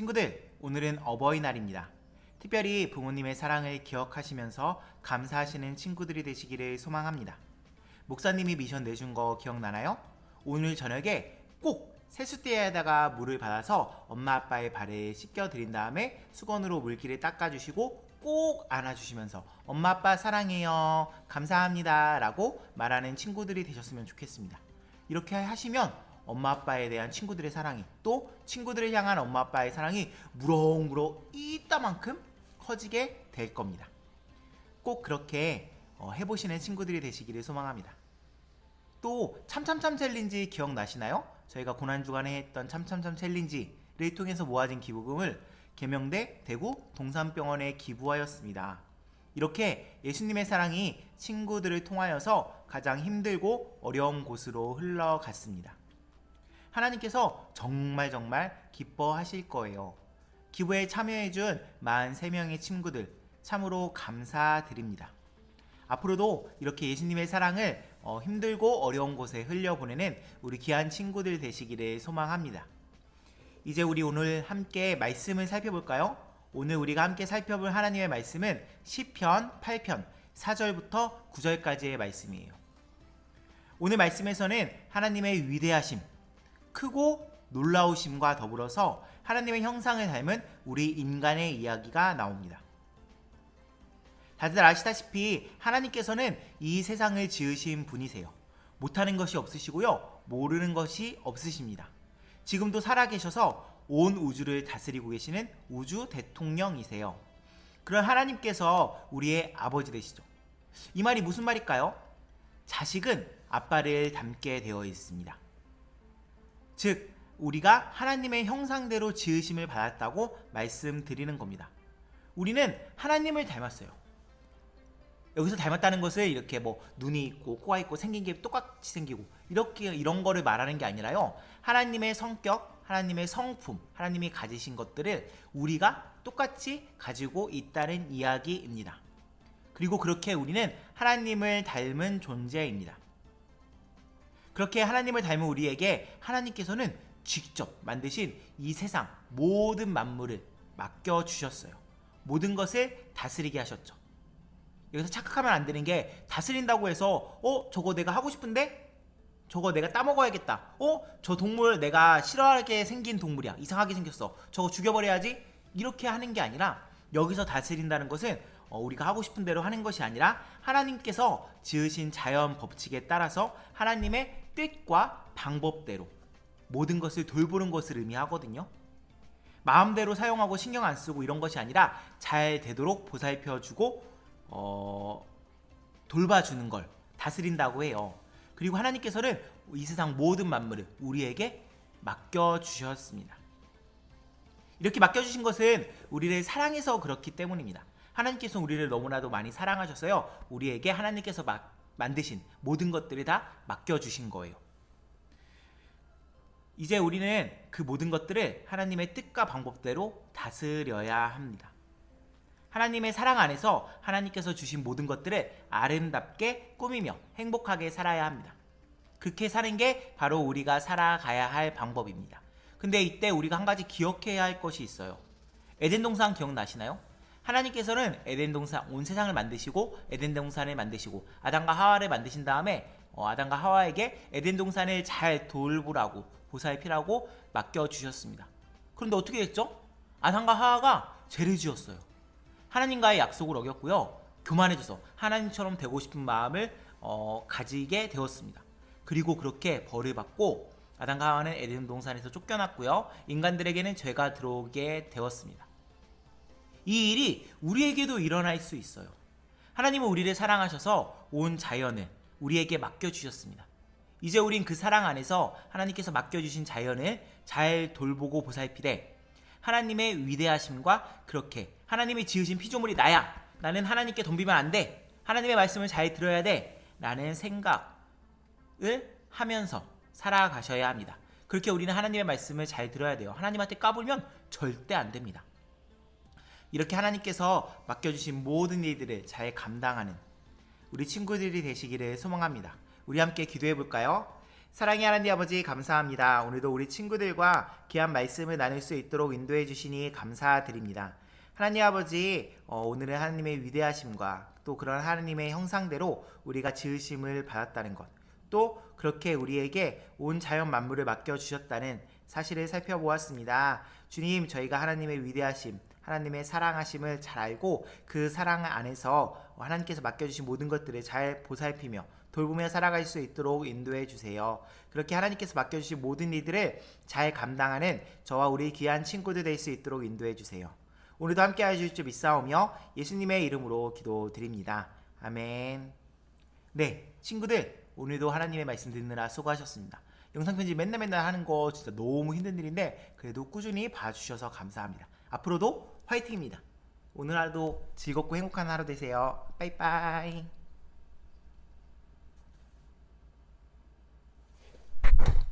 친구들, 오늘은 어버이날입니다. 특별히 부모님의 사랑을 기억하시면서 감사하시는 친구들이 되시기를 소망합니다. 목사님이 미션 내준 거 기억나나요? 오늘 저녁에 꼭 세숫대에다가 물을 받아서 엄마 아빠의 발을 씻겨 드린 다음에 수건으로 물기를 닦아주시고 꼭 안아주시면서 엄마 아빠 사랑해요, 감사합니다 라고 말하는 친구들이 되셨으면 좋겠습니다. 이렇게 하시면 엄마 아빠에 대한 친구들의 사랑이, 또 친구들을 향한 엄마 아빠의 사랑이 무럭무럭 이따만큼 커지게 될 겁니다. 꼭 그렇게 해보시는 친구들이 되시기를 소망합니다. 또 참참참 챌린지 기억나시나요? 저희가 고난주간에 했던 참참참 챌린지를 통해서 모아진 기부금을 계명대 대구 동산병원에 기부하였습니다. 이렇게 예수님의 사랑이 친구들을 통하여서 가장 힘들고 어려운 곳으로 흘러갔습니다. 하나님께서 정말 기뻐하실 거예요. 기부에 참여해준 43명의 친구들 참으로 감사드립니다. 앞으로도 이렇게 예수님의 사랑을 힘들고 어려운 곳에 흘려보내는 우리 귀한 친구들 되시기를 소망합니다. 이제 우리 오늘 함께 말씀을 살펴볼까요? 오늘 우리가 함께 살펴볼 하나님의 말씀은 시편 8편 4절부터 9절까지의 말씀이에요. 오늘 말씀에서는 하나님의 위대하심, 크고 놀라우심과 더불어서 하나님의 형상을 닮은 우리 인간의 이야기가 나옵니다. 다들 아시다시피 하나님께서는 이 세상을 지으신 분이세요. 못하는 것이 없으시고요, 모르는 것이 없으십니다. 지금도 살아계셔서 온 우주를 다스리고 계시는 우주 대통령이세요. 그런 하나님께서 우리의 아버지 되시죠. 이 말이 무슨 말일까요? 자식은 아빠를 닮게 되어 있습니다. 즉, 우리가 하나님의 형상대로 지으심을 받았다고 말씀드리는 겁니다. 우리는 하나님을 닮았어요. 여기서 닮았다는 것을 이렇게 눈이 있고 코가 있고 생긴 게 똑같이 생기고 이런 거를 말하는 게 아니라요, 하나님의 성격, 하나님의 성품, 하나님이 가지신 것들을 우리가 똑같이 가지고 있다는 이야기입니다. 그리고 그렇게 우리는 하나님을 닮은 존재입니다. 그렇게 하나님을 닮은 우리에게 하나님께서는 직접 만드신 이 세상 모든 만물을 맡겨주셨어요. 모든 것을 다스리게 하셨죠. 여기서 착각하면 안 되는 게, 다스린다고 해서 저거 내가 하고 싶은데? 저거 내가 따먹어야겠다. 저 동물 내가 싫어하게 생긴 동물이야. 이상하게 생겼어. 저거 죽여버려야지. 이렇게 하는 게 아니라, 여기서 다스린다는 것은 우리가 하고 싶은 대로 하는 것이 아니라 하나님께서 지으신 자연 법칙에 따라서 하나님의 뜻과 방법대로 모든 것을 돌보는 것을 의미하거든요. 마음대로 사용하고 신경 안 쓰고 이런 것이 아니라 잘 되도록 보살펴주고 돌봐주는 걸 다스린다고 해요. 그리고 하나님께서는 이 세상 모든 만물을 우리에게 맡겨주셨습니다. 이렇게 맡겨주신 것은 우리를 사랑해서 그렇기 때문입니다. 하나님께서 우리를 너무나도 많이 사랑하셔서요, 우리에게 하나님께서 만드신 모든 것들을 다 맡겨주신 거예요. 이제 우리는 그 모든 것들을 하나님의 뜻과 방법대로 다스려야 합니다. 하나님의 사랑 안에서 하나님께서 주신 모든 것들을 아름답게 꾸미며 행복하게 살아야 합니다. 그렇게 사는 게 바로 우리가 살아가야 할 방법입니다. 근데 이때 우리가 한 가지 기억해야 할 것이 있어요. 에덴 동산 기억나시나요? 하나님께서는 에덴 동산 온 세상을 만드시고 에덴 동산을 만드시고 아담과 하와를 만드신 다음에 아담과 하와에게 에덴 동산을 잘 돌보라고, 보살피라고 맡겨주셨습니다. 그런데 어떻게 됐죠? 아담과 하와가 죄를 지었어요. 하나님과의 약속을 어겼고요, 교만해져서 하나님처럼 되고 싶은 마음을 가지게 되었습니다. 그리고 그렇게 벌을 받고 아담과 하와는 에덴 동산에서 쫓겨났고요, 인간들에게는 죄가 들어오게 되었습니다. 이 일이 우리에게도 일어날 수 있어요. 하나님은 우리를 사랑하셔서 온 자연을 우리에게 맡겨주셨습니다. 이제 우린 그 사랑 안에서 하나님께서 맡겨주신 자연을 잘 돌보고 보살피되, 하나님의 위대하심과 그렇게 하나님이 지으신 피조물이 나야, 나는 하나님께 덤비면 안 돼, 하나님의 말씀을 잘 들어야 돼 라는 생각을 하면서 살아가셔야 합니다. 그렇게 우리는 하나님의 말씀을 잘 들어야 돼요. 하나님한테 까불면 절대 안 됩니다. 이렇게 하나님께서 맡겨주신 모든 일들을 잘 감당하는 우리 친구들이 되시기를 소망합니다. 우리 함께 기도해 볼까요? 사랑의 하나님 아버지 감사합니다. 오늘도 우리 친구들과 귀한 말씀을 나눌 수 있도록 인도해 주시니 감사드립니다. 하나님 아버지, 오늘은 하나님의 위대하심과 또 그런 하나님의 형상대로 우리가 지으심을 받았다는 것, 또 그렇게 우리에게 온 자연 만물을 맡겨주셨다는 사실을 살펴보았습니다. 주님, 저희가 하나님의 위대하심, 하나님의 사랑하심을 잘 알고 그 사랑 안에서 하나님께서 맡겨주신 모든 것들을 잘 보살피며 돌보며 살아갈 수 있도록 인도해 주세요. 그렇게 하나님께서 맡겨주신 모든 일들을 잘 감당하는 저와 우리 귀한 친구들 될 수 있도록 인도해 주세요. 오늘도 함께 하실 줄 믿사오며 예수님의 이름으로 기도드립니다. 아멘. 네, 친구들, 오늘도 하나님의 말씀 듣느라 수고하셨습니다. 영상 편집 맨날 하는 거 진짜 너무 힘든 일인데 그래도 꾸준히 봐주셔서 감사합니다. 앞으로도 화이팅입니다. 오늘 하루도 즐겁고 행복한 하루 되세요. 빠이빠이.